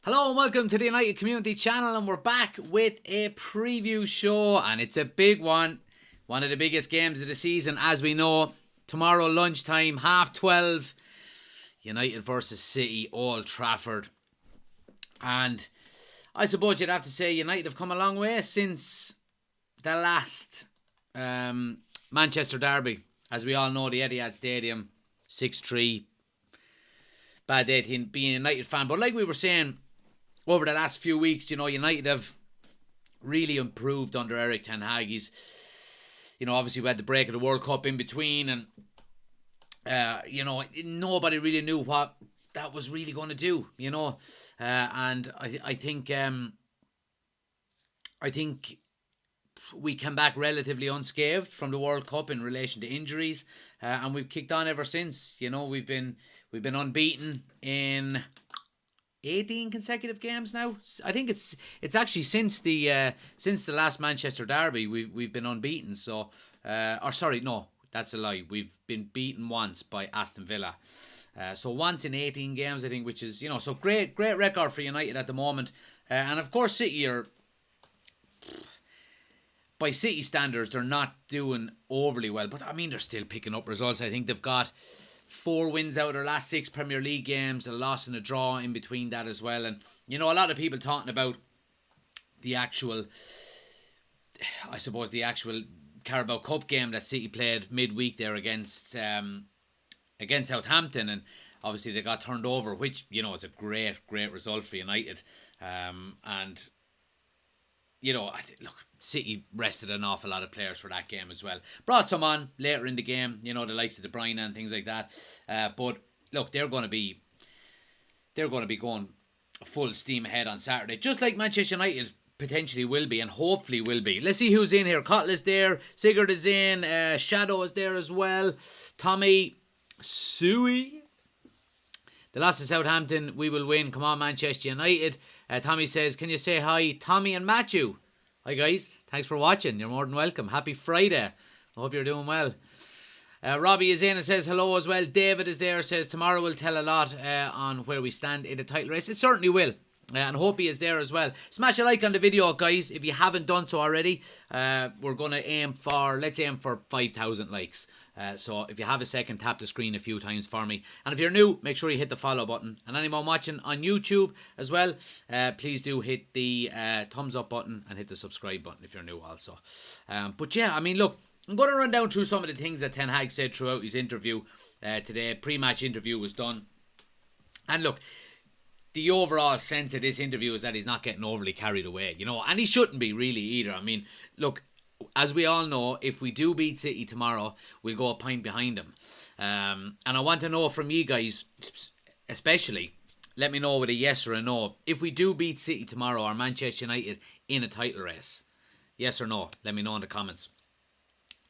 Hello and welcome to the United Community Channel, and we're back with a preview show, and it's a big one of the biggest games of the season, as we know. Tomorrow lunchtime, 12:30, United versus City, Old Trafford. And I suppose you'd have to say United have come a long way since the last Manchester derby. As we all know, the Etihad Stadium, 6-3. Bad day to being a United fan. But like we were saying, over the last few weeks, United have really improved under Erik ten Hag. He's, obviously we had the break of the World Cup in between, and nobody really knew what that was really going to do. And I think we came back relatively unscathed from the World Cup in relation to injuries, and we've kicked on ever since. We've been unbeaten in 18 consecutive games now. I think it's actually since the last Manchester derby we've been unbeaten. So, no, that's a lie. We've been beaten once by Aston Villa. So once in 18 games, I think, which is so great record for United at the moment. And of course, City are, by City standards, they're not doing overly well, but I mean they're still picking up results. I think they've got 4 wins out of their last 6 Premier League games, a loss and a draw in between that as well. And, a lot of people talking about the actual Carabao Cup game that City played midweek there against Southampton. And obviously they got turned over, which, is a great result for United. Look, City rested an awful lot of players for that game as well. Brought some on later in the game, the likes of De Bruyne and things like that. But look, they're going to be going full steam ahead on Saturday, just like Manchester United potentially will be, and hopefully will be. Let's see who's in here. Cotle's there, Sigurd is in, Shadow is there as well, Tommy, Suey. The loss to Southampton, we will win. Come on, Manchester United. Tommy says, can you say hi, Tommy and Matthew? Hi guys, thanks for watching. You're more than welcome. Happy Friday. I hope you're doing well. Robbie is in and says hello as well. David is there, says tomorrow will tell a lot on where we stand in the title race. It certainly will. And Hopi is there as well. Smash a like on the video, guys, if you haven't done so already. We're going to let's aim for 5,000 likes. So if you have a second, tap the screen a few times for me. And if you're new, make sure you hit the follow button. And anyone watching on YouTube as well, please do hit the thumbs up button and hit the subscribe button if you're new also. But yeah, I mean, look, I'm going to run down through some of the things that Ten Hag said throughout his interview today. Pre-match interview was done. And look, the overall sense of this interview is that he's not getting overly carried away, and he shouldn't be really either. I mean, look, as we all know, if we do beat City tomorrow, we'll go a point behind them. And I want to know from you guys, especially, let me know with a yes or a no. If we do beat City tomorrow, or Manchester United in a title race, yes or no? Let me know in the comments.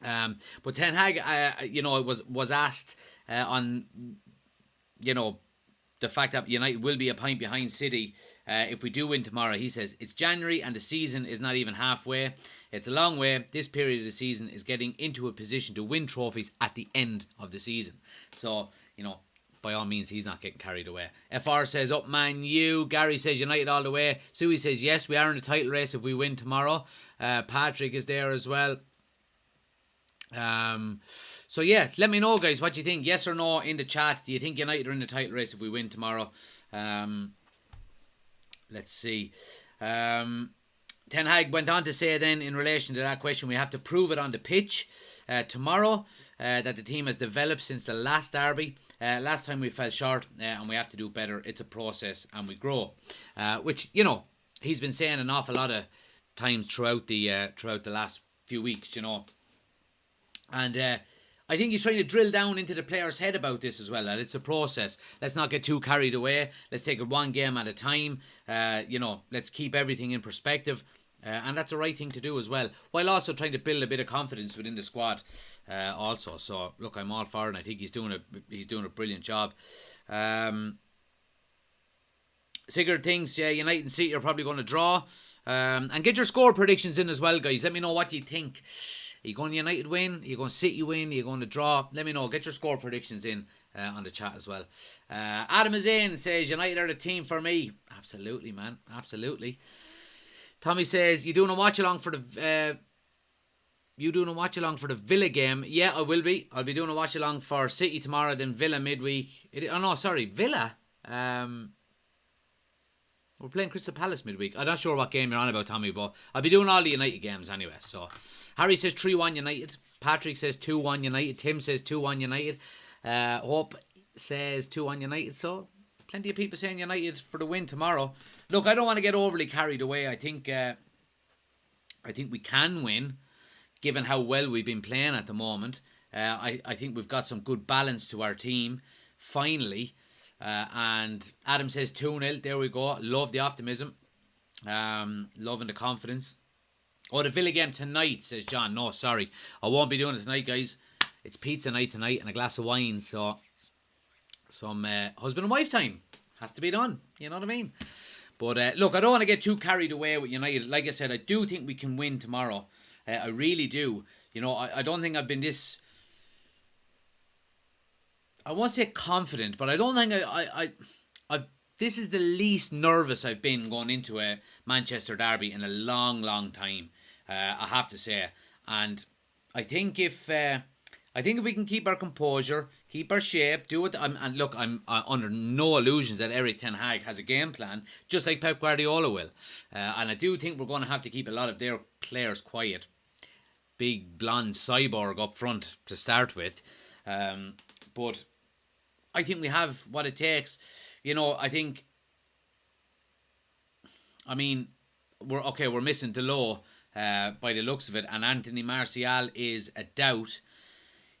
But Ten Hag, was asked on, the fact that United will be a point behind City if we do win tomorrow. He says, it's January and the season is not even halfway. It's a long way. This period of the season is getting into a position to win trophies at the end of the season. So, by all means, he's not getting carried away. FR says, up Man U. Gary says, United all the way. Suey says, yes, we are in the title race if we win tomorrow. Patrick is there as well. So yeah, let me know, guys, what you think. Yes or no in the chat. Do you think United are in the title race if we win tomorrow? Let's see. Ten Hag went on to say then, in relation to that question, we have to prove it on the pitch tomorrow, that the team has developed since the last derby. Last time we fell short, and we have to do better. It's a process and we grow, which he's been saying an awful lot of times throughout the last few weeks, and I think he's trying to drill down into the player's head about this as well, that it's a process. Let's not get too carried away. Let's take it one game at a time. Let's keep everything in perspective. And that's the right thing to do as well, while also trying to build a bit of confidence within the squad also. So, look, I'm all for it, and I think he's doing a brilliant job. Sigurd thinks, United and City are probably going to draw. And get your score predictions in as well, guys. Let me know what you think. Are you going to United win? Are you going to City win? Are you going to draw? Let me know. Get your score predictions in on the chat as well. Adam is in, says United are the team for me. Absolutely, man. Absolutely. Tommy says, you doing a watch along for the Villa game? Yeah, I will be. I'll be doing a watch along for City tomorrow, then Villa midweek. Villa. We're playing Crystal Palace midweek. I'm not sure what game you're on about, Tommy, but I'll be doing all the United games anyway. So Harry says 3-1 United. Patrick says 2-1 United. Tim says 2-1 United. Hope says 2-1 United. So plenty of people saying United for the win tomorrow. Look, I don't want to get overly carried away. I think we can win, given how well we've been playing at the moment. I think we've got some good balance to our team, finally. And Adam says 2-0. There we go. Love the optimism. Loving the confidence. Oh, the Villa game tonight, says John. No, sorry. I won't be doing it tonight, guys. It's pizza night tonight and a glass of wine. So some husband and wife time has to be done. You know what I mean? But look, I don't want to get too carried away with United. Like I said, I do think we can win tomorrow. I really do. You know, I don't think I've been this... I won't say confident, but I don't think this is the least nervous I've been going into a Manchester derby in a long, long time. I have to say, and I think if we can keep our composure, keep our shape, do it. I'm under no illusions that Erik ten Hag has a game plan, just like Pep Guardiola will, and I do think we're going to have to keep a lot of their players quiet. Big blonde cyborg up front to start with, but I think we have what it takes. You know, we're missing Delors by the looks of it, and Anthony Martial is a doubt.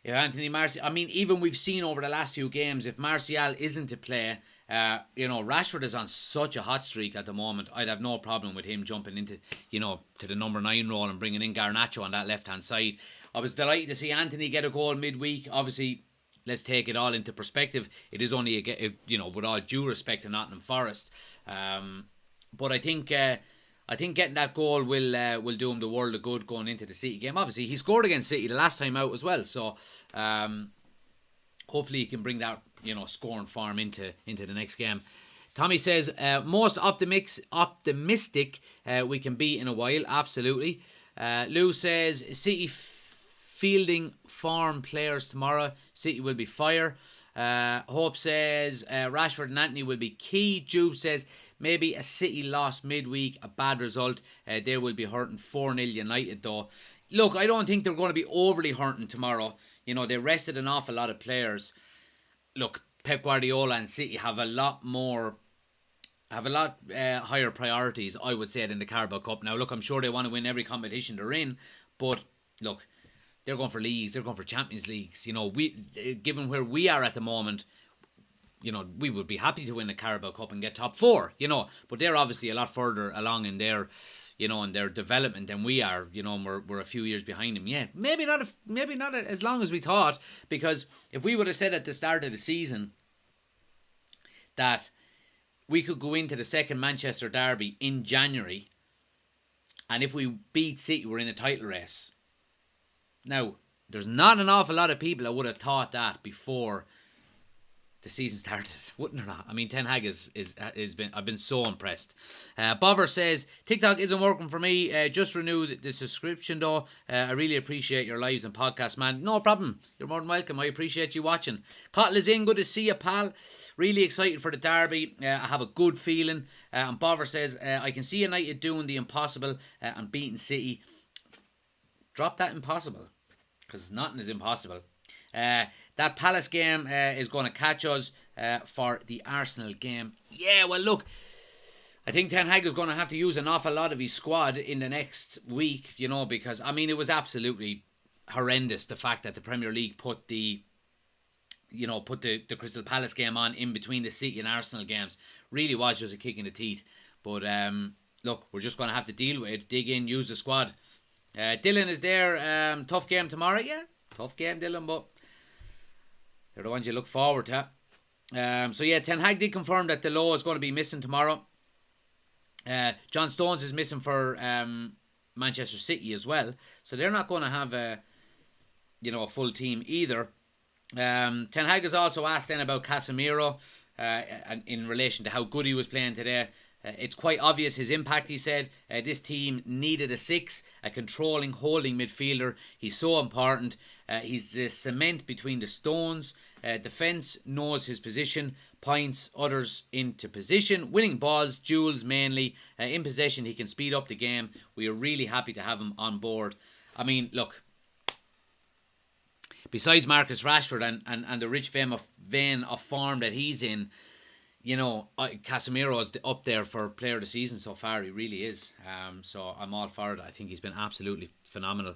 If even we've seen over the last few games, if Martial isn't to play, Rashford is on such a hot streak at the moment. I'd have no problem with him jumping into, to the number 9 role and bringing in Garnacho on that left-hand side. I was delighted to see Anthony get a goal midweek. Obviously, let's take it all into perspective. It is only, with all due respect to Nottingham Forest. But I think getting that goal will do him the world of good going into the City game. Obviously, he scored against City the last time out as well. So, hopefully he can bring that, scoring form into the next game. Tommy says, most optimistic we can be in a while. Absolutely. Lou says, City fielding form players tomorrow. City will be fire. Hope says, Rashford and Anthony will be key. Jude says, maybe a City loss midweek, a bad result. They will be hurting 4-0 United though. Look, I don't think they're going to be overly hurting tomorrow. They rested an awful lot of players. Look, Pep Guardiola and City have a lot higher priorities, I would say, than the Carabao Cup. Now, look, I'm sure they want to win every competition they're in, but look, they're going for leagues, they're going for Champions Leagues. Given where we are at the moment, we would be happy to win the Carabao Cup and get top 4, but they're obviously a lot further along in their, in their development than we are, and we're a few years behind them. Yeah, maybe not as long as we thought, because if we would have said at the start of the season that we could go into the second Manchester derby in January, and if we beat City, we're in a title race. Now, there's not an awful lot of people that would have thought that before the season started, wouldn't there not? I mean, Ten Hag has been. I've been so impressed. Bover says TikTok isn't working for me. Just renewed the subscription though. I really appreciate your lives and podcasts, man. No problem. You're more than welcome. I appreciate you watching. Cottle is in. Good to see you, pal. Really excited for the derby. I have a good feeling. And Bover says I can see United doing the impossible and beating City. Drop that impossible, because nothing is impossible. That Palace game is going to catch us for the Arsenal game. Yeah, well, look, I think Ten Hag is going to have to use an awful lot of his squad in the next week, because, it was absolutely horrendous, the fact that the Premier League put the Crystal Palace game on in between the City and Arsenal games. Really was just a kick in the teeth. But, look, we're just going to have to deal with it, dig in, use the squad. Dylan is there. Tough game tomorrow. Yeah, tough game, Dylan, but they're the ones you look forward to. So yeah, Ten Hag did confirm that Delors is going to be missing tomorrow. John Stones is missing for Manchester City as well, so they're not going to have a full team either. Ten Hag has also asked then about Casemiro and in relation to how good he was playing today. It's quite obvious his impact, he said. This team needed a six, a controlling, holding midfielder. He's so important. He's the cement between the stones. Defence knows his position, points others into position, winning balls, duels mainly. In possession, he can speed up the game. We are really happy to have him on board. I mean, look, besides Marcus Rashford and the rich vein of form that he's in, you know, Casemiro is up there for player of the season so far. He really is. So I'm all for it. I think he's been absolutely phenomenal.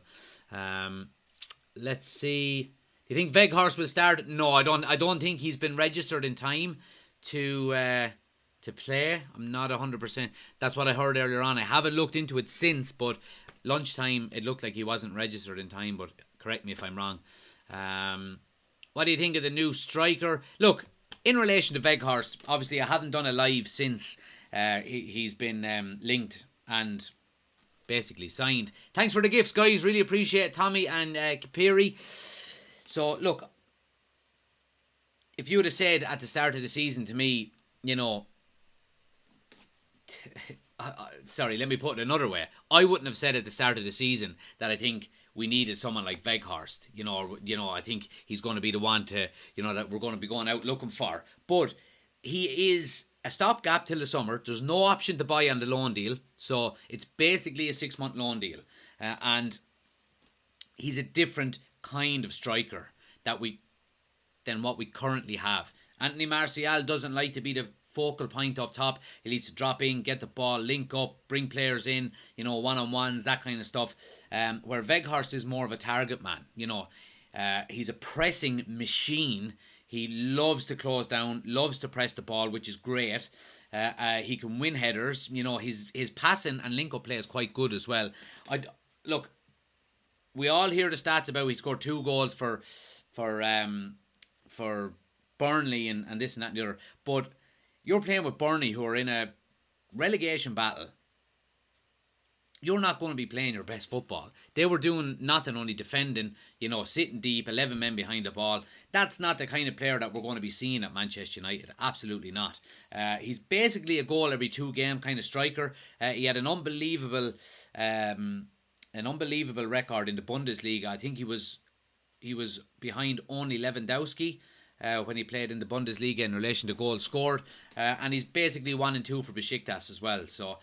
Let's see. Do you think Weghorst will start? No, I don't. I don't think he's been registered in time to play. I'm not 100%. That's what I heard earlier on. I haven't looked into it since, but lunchtime it looked like he wasn't registered in time. But correct me if I'm wrong. What do you think of the new striker? Look, in relation to Weghorst, obviously I haven't done a live since he's been linked and basically signed. Thanks for the gifts, guys. Really appreciate it, Tommy and Kapiri. So, look, if you would have said at the start of the season to me, you know, sorry, let me put it another way. I wouldn't have said at the start of the season that I think we needed someone like Weghorst. You know, I think he's going to be the one to, you know, that we're going to be going out looking for. But he is a stopgap till the summer. There's no option to buy on the loan deal. So it's basically a 6-month loan deal. And he's a different kind of striker than what we currently have. Anthony Martial doesn't like to be the focal point up top. He needs to drop in, get the ball, link up, bring players in, you know, one-on-ones, that kind of stuff. Where Weghorst is more of a target man. You know, he's a pressing machine. He loves to close down, loves to press the ball, which is great. He can win headers. You know, his passing and link-up play is quite good as well. Look, we all hear the stats about he scored 2 goals for Burnley and this and that and the other. But you're playing with Burnley, who are in a relegation battle. You're not going to be playing your best football. They were doing nothing, only defending, you know, sitting deep, 11 men behind the ball. That's not the kind of player that we're going to be seeing at Manchester United. Absolutely not. He's basically a goal every 2 game kind of striker. He had an unbelievable record in the Bundesliga. I think he was behind only Lewandowski when he played in the Bundesliga in relation to goals scored, and he's basically 1 and 2 for Besiktas as well. So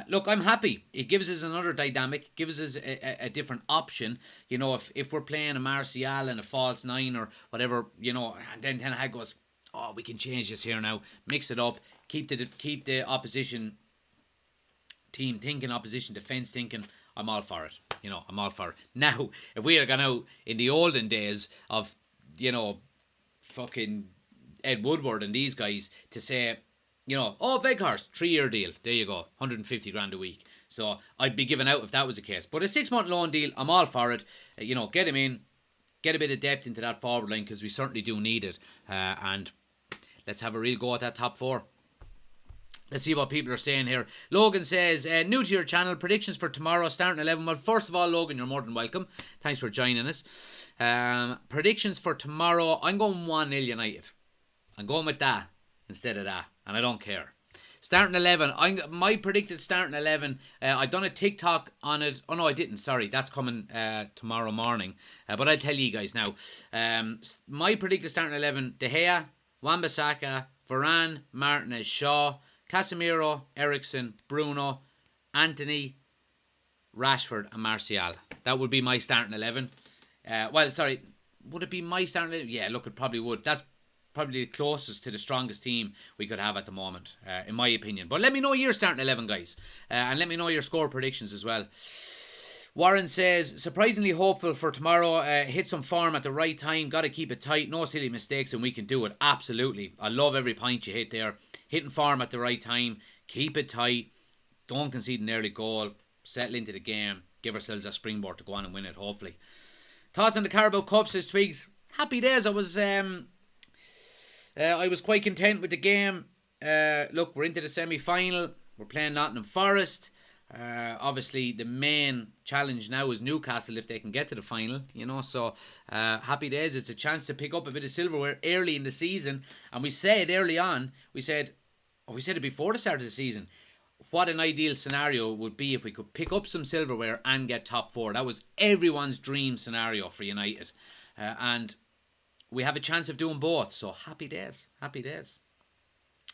look, I'm happy. It gives us another dynamic, gives us a different option. You know, if we're playing a Martial and a false 9 or whatever, you know, and then Ten Hag goes, oh, we can change this here now, mix it up, keep the opposition team thinking, opposition defence thinking. I'm all for it. You know, I'm all for it. Now, if we had gone out in the olden days of, you know, fucking Ed Woodward and these guys to say, you know, oh, Weghorst, 3-year deal. There you go, 150 grand a week. So I'd be giving out if that was the case. But a 6-month loan deal, I'm all for it. You know, get him in, get a bit of depth into that forward line because we certainly do need it. And let's have a real go at that top 4. Let's see what people are saying here. Logan says, new to your channel, predictions for tomorrow, starting 11. Well, first of all, Logan, you're more than welcome. Thanks for joining us. Predictions for tomorrow, I'm going 1-0 United. I'm going with that instead of that, and I don't care. Starting 11, my predicted starting 11, I've done a TikTok on it. Oh, no, I didn't. Sorry, that's coming tomorrow morning. But I'll tell you guys now. My predicted starting 11, De Gea, Wan-Bissaka, Varane, Martinez, Shaw, Casemiro, Eriksen, Bruno, Anthony, Rashford and Martial. That would be my starting 11. Would it be my starting 11? Yeah, look, it probably would. That's probably the closest to the strongest team we could have at the moment, in my opinion. But let me know your starting 11, guys. And let me know your score predictions as well. Warren says, surprisingly hopeful for tomorrow. Hit some form at the right time. Got to keep it tight. No silly mistakes and we can do it. Absolutely. I love every point you hit there. Hitting form at the right time. Keep it tight. Don't concede an early goal. Settle into the game. Give ourselves a springboard to go on and win it, hopefully. Thoughts on the Carabao Cup, says Twigs. Happy days. I was quite content with the game. Look, we're into the semi-final. We're playing Nottingham Forest. Obviously, the main challenge now is Newcastle if they can get to the final, So, happy days. It's a chance to pick up a bit of silverware early in the season. And we said early on, we said it before the start of the season, what an ideal scenario would be if we could pick up some silverware and get top four. That was everyone's dream scenario for United. And we have a chance of doing both. So, happy days. Happy days.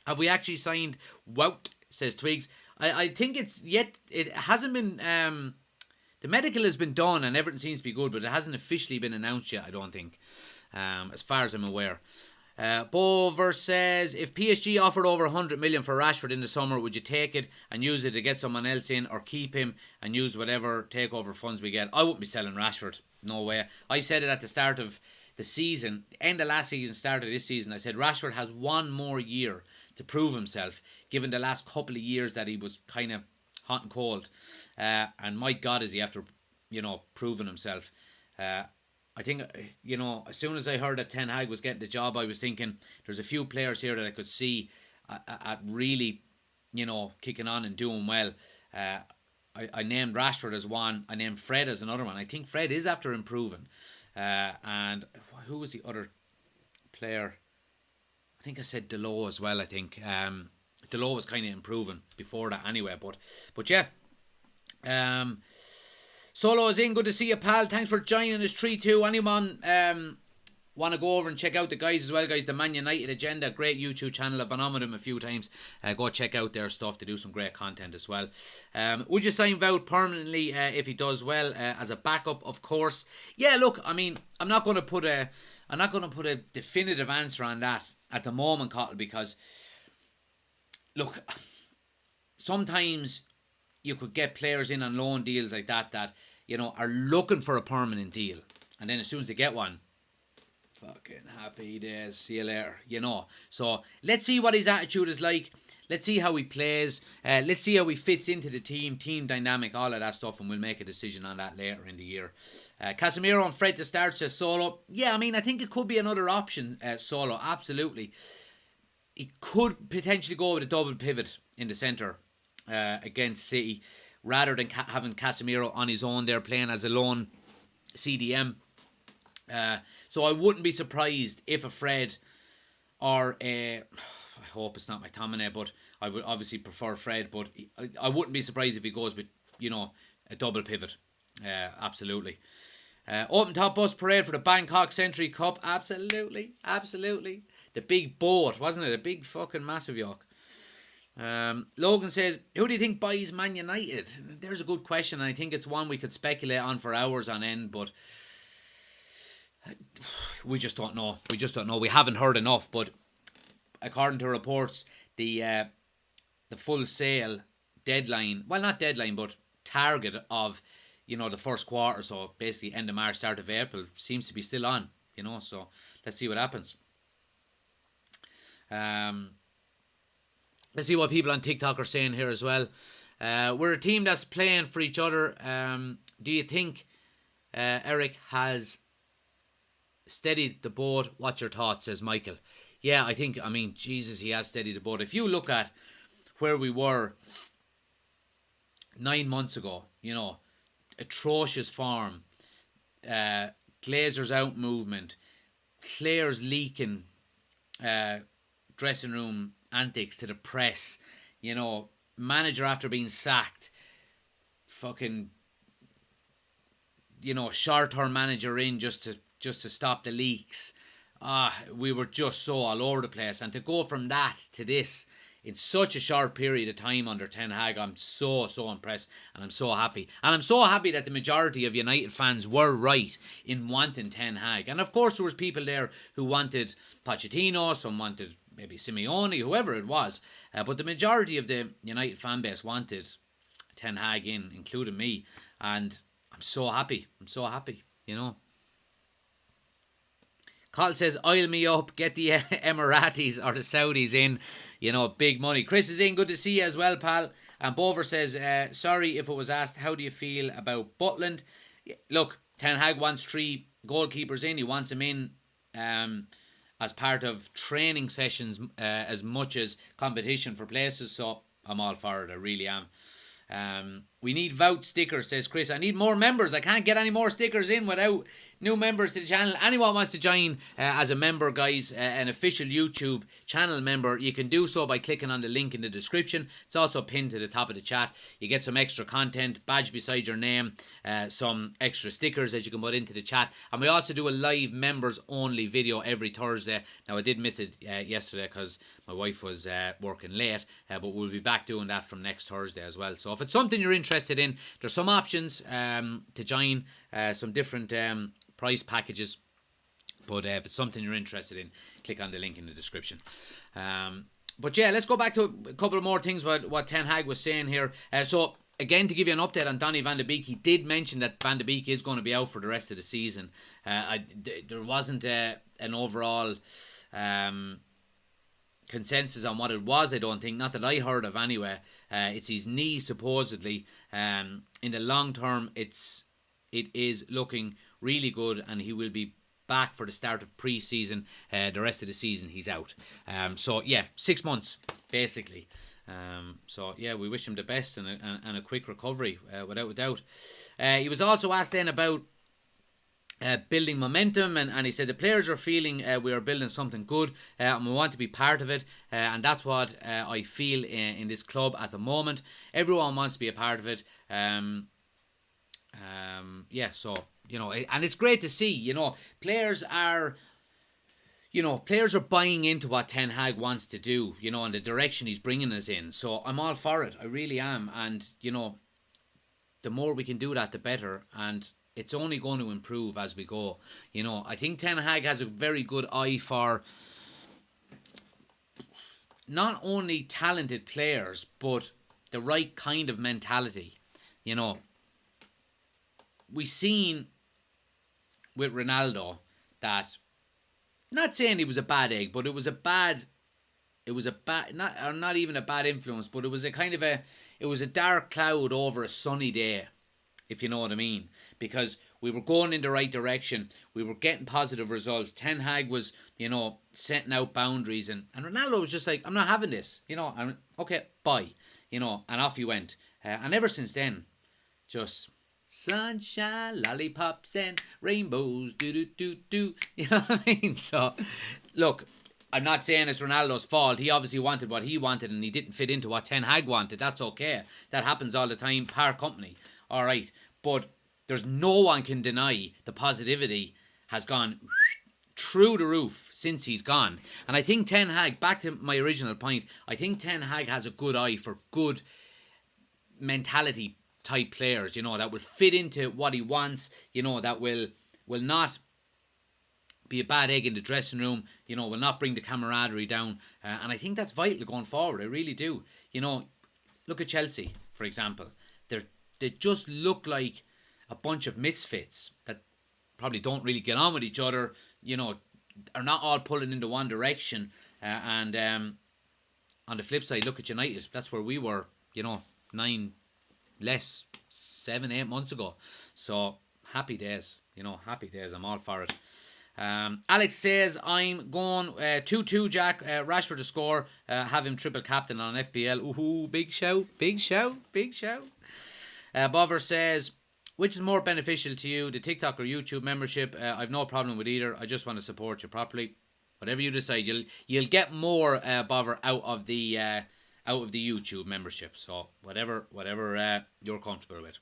Have we actually signed Wout, says Twigs. I think it hasn't been, the medical has been done and everything seems to be good, but it hasn't officially been announced yet, I don't think, as far as I'm aware. Bover says, if PSG offered over 100 million for Rashford in the summer, would you take it and use it to get someone else in, or keep him and use whatever takeover funds we get? I wouldn't be selling Rashford. No way. I said it at the start of the season, end of last season, start of this season. I said Rashford has one more year to prove himself, given the last couple of years that he was kind of hot and cold. And my God, is he after, proving himself. I think, as soon as I heard that Ten Hag was getting the job, I was thinking there's a few players here that I could see at really, kicking on and doing well. I named Rashford as one. I named Fred as another one. I think Fred is after improving. And who was the other player? I think I said Dalot as well, I think. Dalot was kind of improving before that anyway. But yeah. Solo is in. Good to see you, pal. Thanks for joining us. 3-2. Anyone want to go over and check out the guys as well, guys? The Man United Agenda. Great YouTube channel. I've been on with them a few times. Go check out their stuff. They do some great content as well. Would you sign Wout permanently if he does well as a backup? Of course. Yeah, look, I mean, I'm not going to put a definitive answer on that at the moment, Cottle, because look, sometimes you could get players in on loan deals like that are looking for a permanent deal, and then as soon as they get one, fucking happy days, see you later, So let's see what his attitude is like. Let's see how he plays. Let's see how he fits into the team dynamic, all of that stuff, and we'll make a decision on that later in the year. Casemiro and Fred to start, says Solo. Yeah, I mean, I think it could be another option, Solo, absolutely. He could potentially go with a double pivot in the centre against City, rather than having Casemiro on his own there playing as a lone CDM. So I wouldn't be surprised if a Fred or a... I hope it's not McTominay, but I would obviously prefer Fred, but I wouldn't be surprised if he goes with, a double pivot. Absolutely. Open top bus parade for the Bangkok Century Cup. Absolutely. Absolutely. The big boat, wasn't it? A big fucking massive yacht. Logan says, who do you think buys Man United? There's a good question, and I think it's one we could speculate on for hours on end, but we just don't know. We haven't heard enough, but according to reports, the full sale deadline, well, not deadline, but target of, the first quarter, so basically end of March, start of April, seems to be still on, so let's see what happens. Let's see what people on TikTok are saying here as well. We're a team that's playing for each other. Do you think Eric has steadied the boat? What's your thoughts, says Michael. Yeah, I mean, Jesus, he has steadied the boat. If you look at where we were 9 months ago, atrocious form, Glazers out movement, players leaking, dressing room antics to the press, manager after being sacked, fucking, short-term manager in just to stop the leaks. We were just so all over the place, and to go from that to this in such a short period of time under Ten Hag, I'm so impressed, and I'm so happy. And I'm so happy that the majority of United fans were right in wanting Ten Hag. And of course there was people there who wanted Pochettino, some wanted maybe Simeone, whoever it was. But the majority of the United fan base wanted Ten Hag in, including me. And I'm so happy. Carl says, oil me up, get the Emiratis or the Saudis in, big money. Chris is in, good to see you as well, pal. And Bover says, sorry if it was asked, how do you feel about Butland? Look, Ten Hag wants 3 goalkeepers in. He wants them in as part of training sessions as much as competition for places. So I'm all for it, I really am. We need Vout stickers, says Chris. I need more members. I can't get any more stickers in without new members to the channel. Anyone wants to join as a member, guys, an official YouTube channel member, you can do so by clicking on the link in the description. It's also pinned to the top of the chat. You get some extra content, badge beside your name, some extra stickers that you can put into the chat. And we also do a live members only video every Thursday. Now, I did miss it yesterday because my wife was working late, but we'll be back doing that from next Thursday as well. So if it's something you're interested in, there's some options to join, some different price packages. But if it's something you're interested in, click on the link in the description. But yeah, let's go back to a couple of more things what Ten Hag was saying here. So again, to give you an update on Donny van de Beek, he did mention that Van de Beek is going to be out for the rest of the season. There wasn't an overall consensus on what it was, I don't think. Not that I heard of anyway. It's his knee, supposedly. In the long term, it is looking really good, and he will be back for the start of pre-season. The rest of the season, he's out. So, yeah, 6 months, basically. So, yeah, we wish him the best and a quick recovery, without a doubt. He was also asked then about building momentum, and he said the players are feeling we are building something good, and we want to be part of it, and that's what I feel in this club at the moment. Everyone wants to be a part of it. Yeah, so, you know, and it's great to see, you know, players are buying into what Ten Hag wants to do, you know, and the direction he's bringing us in. So I'm all for it. I really am. And, you know, the more we can do that, the better. And it's only going to improve as we go. You know, I think Ten Hag has a very good eye for not only talented players, but the right kind of mentality. You know, we seen with Ronaldo that, not saying he was a bad egg, but it was a bad, not even a bad influence, but it was a dark cloud over a sunny day, if you know what I mean. Because we were going in the right direction, we were getting positive results. Ten Hag was, you know, setting out boundaries, and Ronaldo was just like, I'm not having this, you know, okay, bye, you know, and off he went. And ever since then, just sunshine, lollipops, and rainbows, do. You know what I mean? So, look, I'm not saying it's Ronaldo's fault. He obviously wanted what he wanted, and he didn't fit into what Ten Hag wanted. That's okay. That happens all the time, per company. All right. But there's no one can deny the positivity has gone through the roof since he's gone. And I think Ten Hag, back to my original point, I think Ten Hag has a good eye for good mentality type players, you know, that will fit into what he wants, you know, that will not be a bad egg in the dressing room, you know, will not bring the camaraderie down. And I think that's vital going forward. I really do. You know, look at Chelsea, for example. They just look like a bunch of misfits that probably don't really get on with each other, you know, are not all pulling into one direction. And on the flip side, look at United. That's where we were, you know, 7, 8 months ago. So happy days, you know, happy days. I'm all for it. Alex says, I'm going 2-2 Jack, Rashford to score, have him triple captain on FPL. Ooh, big shout. Bover says, which is more beneficial to you, the TikTok or YouTube membership? I've no problem with either. I just want to support you properly. Whatever you decide, you'll get more Bover out of the YouTube membership. So whatever you're comfortable with.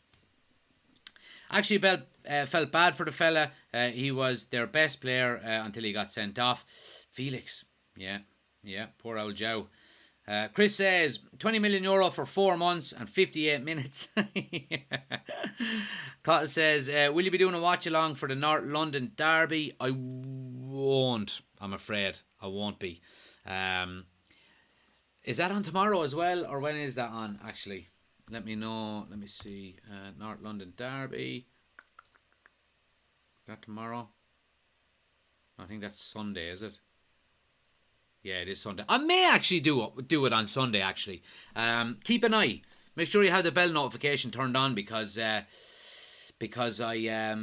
Actually, felt bad for the fella. He was their best player until he got sent off. Felix, yeah, poor old Joe. Chris says, 20 million euro for 4 months and 58 minutes. Cottle says, will you be doing a watch along for the North London Derby? I won't, I'm afraid. I won't be. Is that on tomorrow as well, or when is that on, actually? Let me know. Let me see. North London Derby. Is that tomorrow? I think that's Sunday, is it? Yeah, it is Sunday. I may actually do it on Sunday, actually. Keep an eye. Make sure you have the bell notification turned on because I... yeah,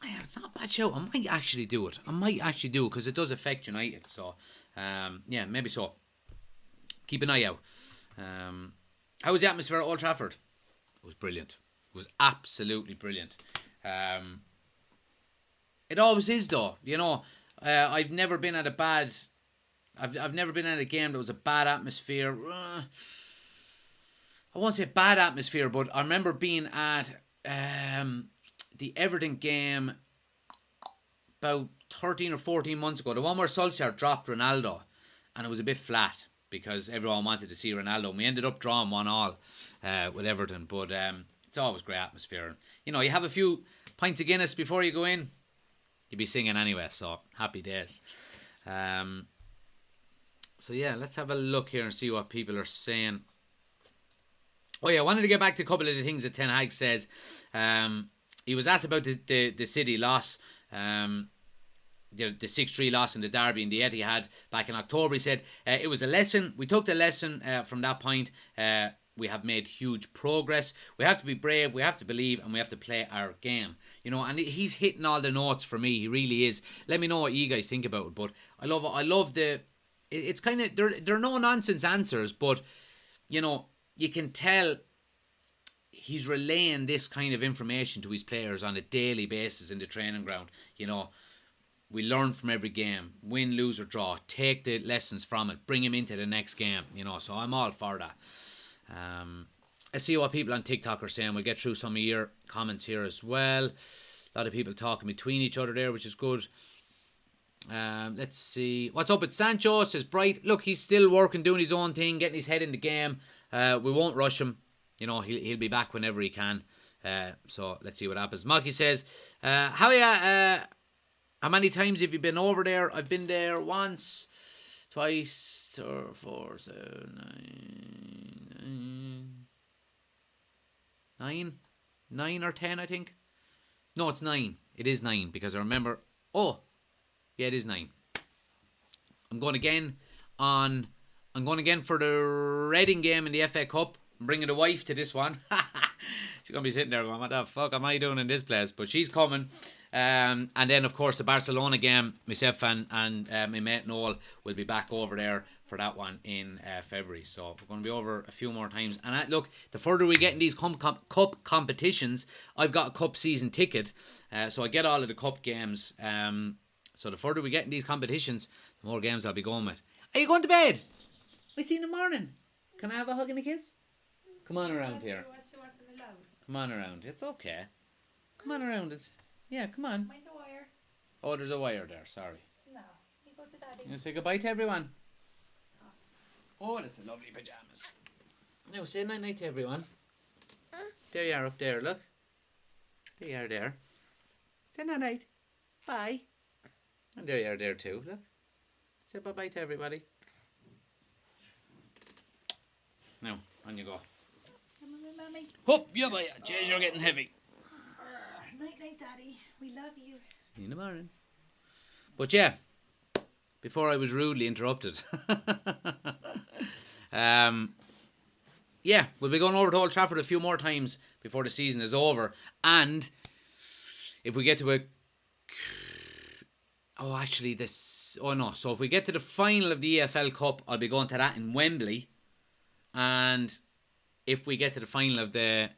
it's not a bad show. I might actually do it. Because it does affect United. So, yeah, maybe so. Keep an eye out. How was the atmosphere at Old Trafford? It was brilliant. It was absolutely brilliant. It always is, though. I've never been at a bad. I've never been at a game that was a bad atmosphere. I won't say bad atmosphere, but I remember being at the Everton game about 13 or 14 months ago. The one where Solskjaer dropped Ronaldo, and it was a bit flat because everyone wanted to see Ronaldo. And we ended up drawing 1-1 with Everton, but it's always great atmosphere. You have a few pints of Guinness before you go in. You'll be singing anyway, so happy days. So yeah, let's have a look here and see what people are saying. Oh yeah, I wanted to get back to a couple of the things that Ten Hag says. He was asked about the City loss, the 6-3 loss in the derby in the Etihad back in October. He said it was a lesson. We took the lesson from that point. We have made huge progress. We have to be brave. We have to believe, and we have to play our game. And he's hitting all the notes for me. He really is. Let me know what you guys think about it. But I love the. It's kind of they're no nonsense answers, but you can tell he's relaying this kind of information to his players on a daily basis in the training ground. We learn from every game, win, lose or draw, take the lessons from it, bring him into the next game. So I'm all for that. I see what people on TikTok are saying. We'll get through some of your comments here as well. A lot of people talking between each other there, which is good. Let's see. What's up with Sancho? Says Bright. Look, he's still working, doing his own thing, getting his head in the game. We won't rush him. He'll be back whenever he can. So let's see what happens. Maki says, how many times have you been over there? I've been there once, twice, 3, 4, 7, 9 or 10, I think. No, it's 9. It is 9 because I remember. Oh, yeah, it is 9. I'm going again for the Reading game in the FA Cup. I'm bringing the wife to this one. She's going to be sitting there going, what the fuck am I doing in this place? But she's coming. And then, of course, the Barcelona game, myself and my mate Noel will be back over there for that one in February. So we're going to be over a few more times. And look, the further we get in these cup competitions, I've got a cup season ticket. So I get all of the cup games. So the further we get in these competitions, the more games I'll be going with. Are you going to bed? I see you in the morning. Can I have a hug and a kiss? Come on around here. Come on around. It's okay. Come on around. Come on. Mind the wire. Oh, there's a wire there. Sorry. No. You go to Daddy. You gonna say goodbye to everyone? Oh, that's a lovely pajamas. Now say night night to everyone. There you are up there. Look. There you are there. Say night night. Bye. And there you are there too. Look. Say bye bye to everybody. Now on you go. Come on, Mommy. Hop, yeah, boy. Jeez, you're getting heavy. Night night, Daddy. We love you. See you in the morning. But yeah, before I was rudely interrupted. Yeah, we'll be going over to Old Trafford a few more times before the season is over. And if we get to a... So if we get to the final of the EFL Cup, I'll be going to that in Wembley. And if we get to the final of the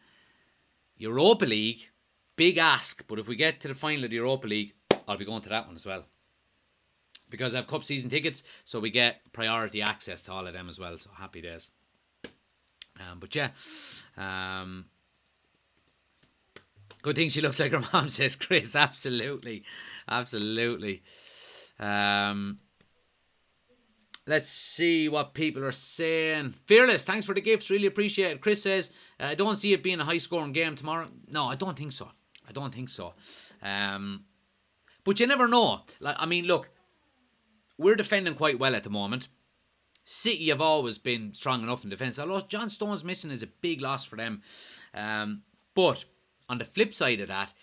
Europa League, big ask, but if we get to the final of the Europa League, I'll be going to that one as well. Because I have cup season tickets, so we get priority access to all of them as well. So happy days. But yeah. Good thing she looks like her mom, says Chris. Absolutely. Absolutely. Let's see what people are saying. Fearless, thanks for the gifts. Really appreciate it. Chris says, I don't see it being a high-scoring game tomorrow. No, I don't think so. But you never know. Look, we're defending quite well at the moment. City have always been strong enough in defence. Although John Stones missing is a big loss for them. But on the flip side of that,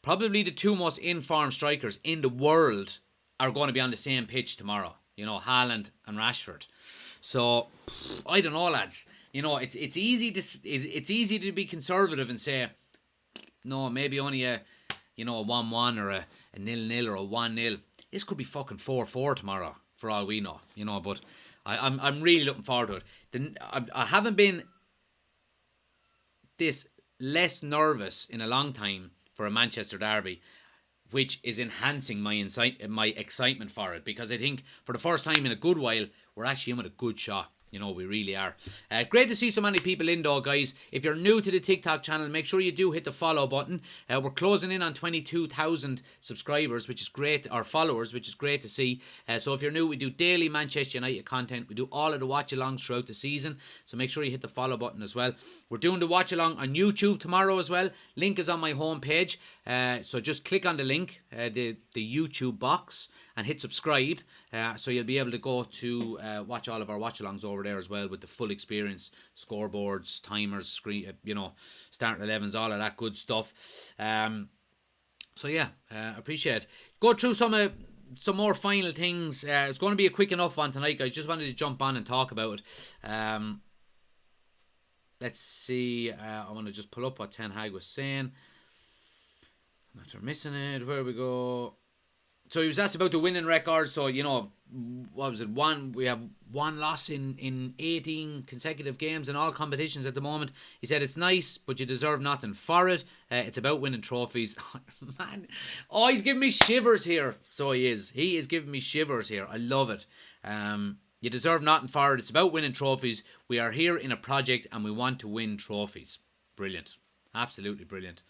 probably the two most informed strikers in the world are going to be on the same pitch tomorrow. Haaland and Rashford. So I don't know, lads. It's easy to be conservative and say, no, maybe only a 1-1 or a 0-0 or a 1-0. This could be fucking 4-4 tomorrow, for all we know. But I'm really looking forward to it. I haven't been this less nervous in a long time for a Manchester derby, which is enhancing my excitement for it, because I think for the first time in a good while, we're actually in with a good shot. You know, we really are. Great to see so many people in, though, guys. If you're new to the TikTok channel, make sure you do hit the follow button. We're closing in on 22,000 subscribers, which is great, or followers, which is great to see. So if you're new, we do daily Manchester United content. We do all of the watch-alongs throughout the season. So make sure you hit the follow button as well. We're doing the watch-along on YouTube tomorrow as well. Link is on my homepage. So just click on the link, the YouTube box, and hit subscribe, so you'll be able to go to watch all of our watch-alongs over there as well, with the full experience, scoreboards, timers, screen, starting 11s, all of that good stuff. So yeah, appreciate it. Go through some more final things. It's going to be a quick enough one tonight, guys. Just wanted to jump on and talk about it. Let's see. I want to just pull up what Ten Hag was saying. After missing it, where we go. So he was asked about the winning record. So, what was it? We have one loss in 18 consecutive games in all competitions at the moment. He said, it's nice, but you deserve nothing for it. It's about winning trophies. Man, he's giving me shivers here. So he is. He is giving me shivers here. I love it. You deserve nothing for it. It's about winning trophies. We are here in a project and we want to win trophies. Brilliant. Absolutely brilliant.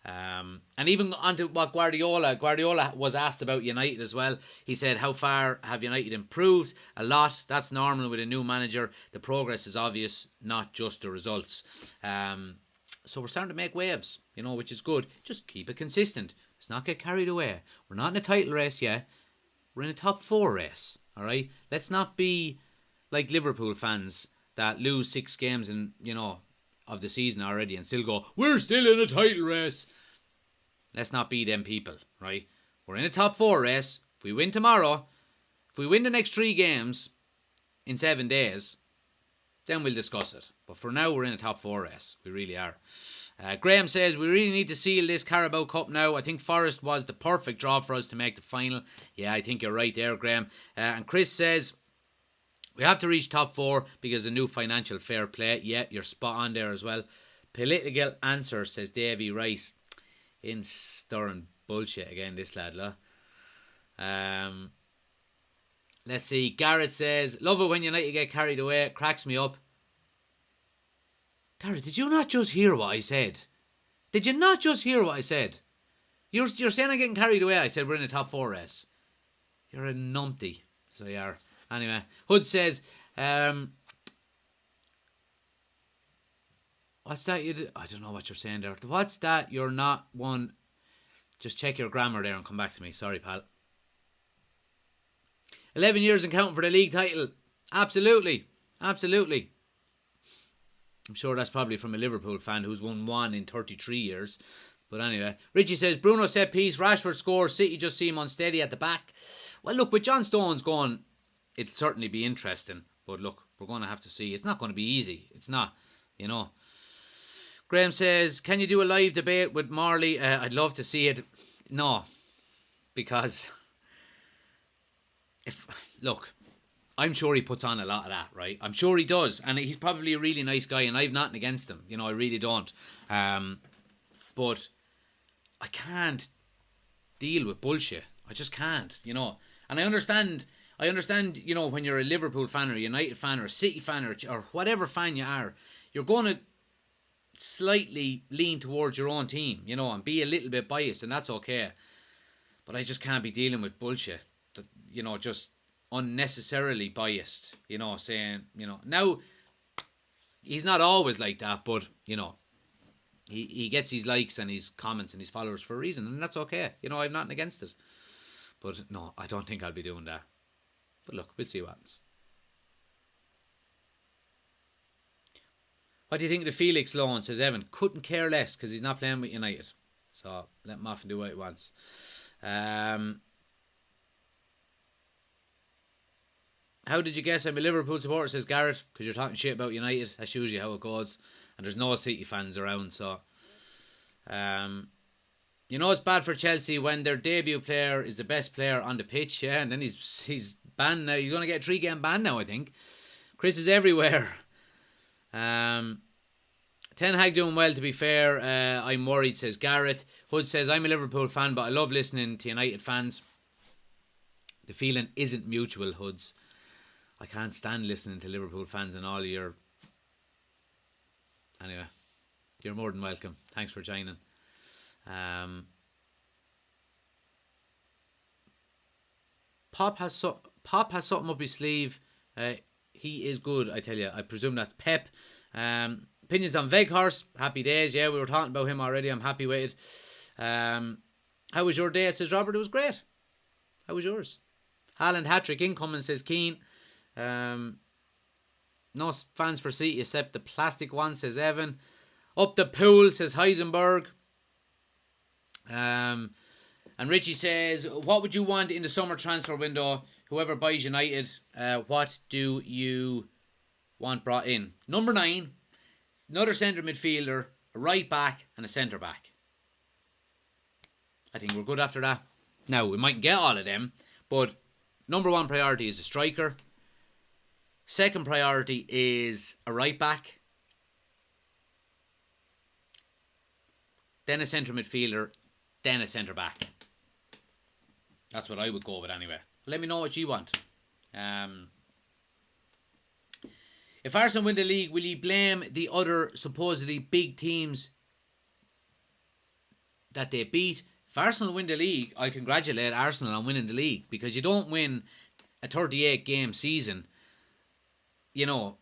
And even onto what Guardiola was asked about United as well. He said, how far have United improved? A lot. That's normal with a new manager. The progress is obvious, not just the results. So we're starting to make waves, which is good. Just keep it consistent. Let's not get carried away. We're not in a title race yet. We're in a top 4 race. All right? Let's not be like Liverpool fans that lose 6 games in, of the season already and still go, we're still in a title race. Let's not be them people, right? We're in a top 4 race. If we win tomorrow, if we win the next 3 games in 7 days, then we'll discuss it. But for now, we're in a top 4 race. We really are. Graham says, we really need to seal this Carabao Cup now. I think Forest was the perfect draw for us to make the final. Yeah, I think you're right there, Graham. And Chris says, we have to reach top 4 because of new financial fair play. Yeah, you're spot on there as well. Political answer, says Davy Rice. In stirring bullshit again, this lad, look. Let's see. Garrett says, love it when United get carried away. It cracks me up. Garrett, did you not just hear what I said? Did you not just hear what I said? You're saying I'm getting carried away. I said we're in a top 4 race. You're a numpty. So you are. Anyway, Hood says, what's that? I don't know what you're saying there. What's that? You're not one. Just check your grammar there and come back to me. Sorry, pal. 11 years and counting for the league title. Absolutely. Absolutely. I'm sure that's probably from a Liverpool fan who's won 1 in 33 years. But anyway, Richie says, Bruno set piece, Rashford scores, City just seem unsteady at the back. Well, look, with John Stones going, it'll certainly be interesting. But look, we're going to have to see. It's not going to be easy. It's not, Graham says, can you do a live debate with Marley? I'd love to see it. No, because I'm sure he puts on a lot of that, right? I'm sure he does. And he's probably a really nice guy and I've nothing against him. I really don't. But I can't deal with bullshit. I just can't, And I understand, when you're a Liverpool fan or a United fan or a City fan or whatever fan you are, you're going to slightly lean towards your own team, and be a little bit biased, and that's okay. But I just can't be dealing with bullshit, just unnecessarily biased, saying, now he's not always like that, but, he gets his likes and his comments and his followers for a reason, and that's okay. I've nothing against it. But no, I don't think I'll be doing that. But look, we'll see what happens. What do you think of the Felix loan, says Evan? Couldn't care less because he's not playing with United. So let him off and do what he wants. How did you guess I'm a Liverpool supporter, says Garrett? Because you're talking shit about United. That's usually how it goes. And there's no City fans around, so... it's bad for Chelsea when their debut player is the best player on the pitch, yeah, and then he's banned now. He's going to get a 3-game ban now, I think. Chris is everywhere. Ten Hag doing well, to be fair. I'm worried, says Garrett. Hood says, I'm a Liverpool fan, but I love listening to United fans. The feeling isn't mutual, Hoods. I can't stand listening to Liverpool fans and all your... Anyway, you're more than welcome. Thanks for joining. Pop has something up his sleeve. He is good, I tell you. I presume that's Pep. Opinions on Weghorst. Happy days. Yeah, we were talking about him already. I'm happy with it. How was your day? Says Robert. It was great. How was yours? Haaland hat-trick incoming, says Keane. No fans for City except the plastic one, says Evan. Up the pool, says Heisenberg. And Richie says, what would you want in the summer transfer window? Whoever buys United, what do you want brought in? Number 9, another centre midfielder, a right back, and a centre back. I think we're good after that. Now, we mightn't get all of them, but number 1 priority is a striker. Second priority is a right back. Then a centre midfielder. Then a centre back. That's what I would go with anyway. Let me know what you want. If Arsenal win the league, will you blame the other supposedly big teams that they beat? If Arsenal win the league, I congratulate Arsenal on winning the league, because you don't win a 38 game season, you know,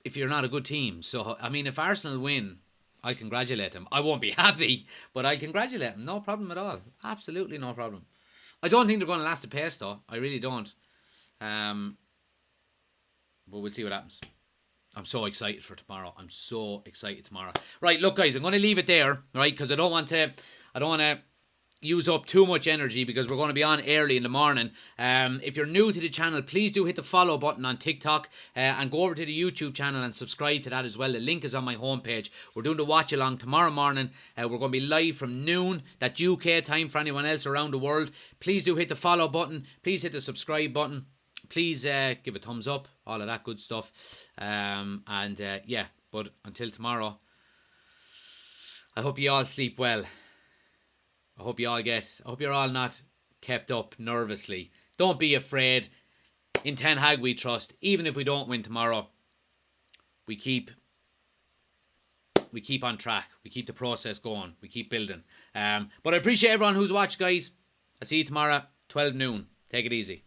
if you're not a good team. So, I mean, if Arsenal win, I congratulate them. I won't be happy, but I congratulate them. No problem at all. Absolutely no problem. I don't think they're going to last the pace, though. I really don't. But we'll see what happens. I'm so excited for tomorrow. I'm so excited tomorrow. Right, look, guys, I'm going to leave it there, right? Because I don't want to use up too much energy, because we're going to be on early in the morning. If you're new to the channel, please do hit the follow button on TikTok, and go over to the YouTube channel and subscribe to that as well. The link is on my homepage. We're doing the watch along tomorrow morning. We're going to be live from noon. That's UK time for anyone else around the world. Please do hit the follow button. Please hit the subscribe button. Please give a thumbs up. All of that good stuff. Yeah, but until tomorrow, I hope you all sleep well. I hope you're all not kept up nervously. Don't be afraid. In Ten Hag we trust. Even if we don't win tomorrow, we keep on track. We keep the process going. We keep building. But I appreciate everyone who's watched, guys. I'll see you tomorrow, 12 noon. Take it easy.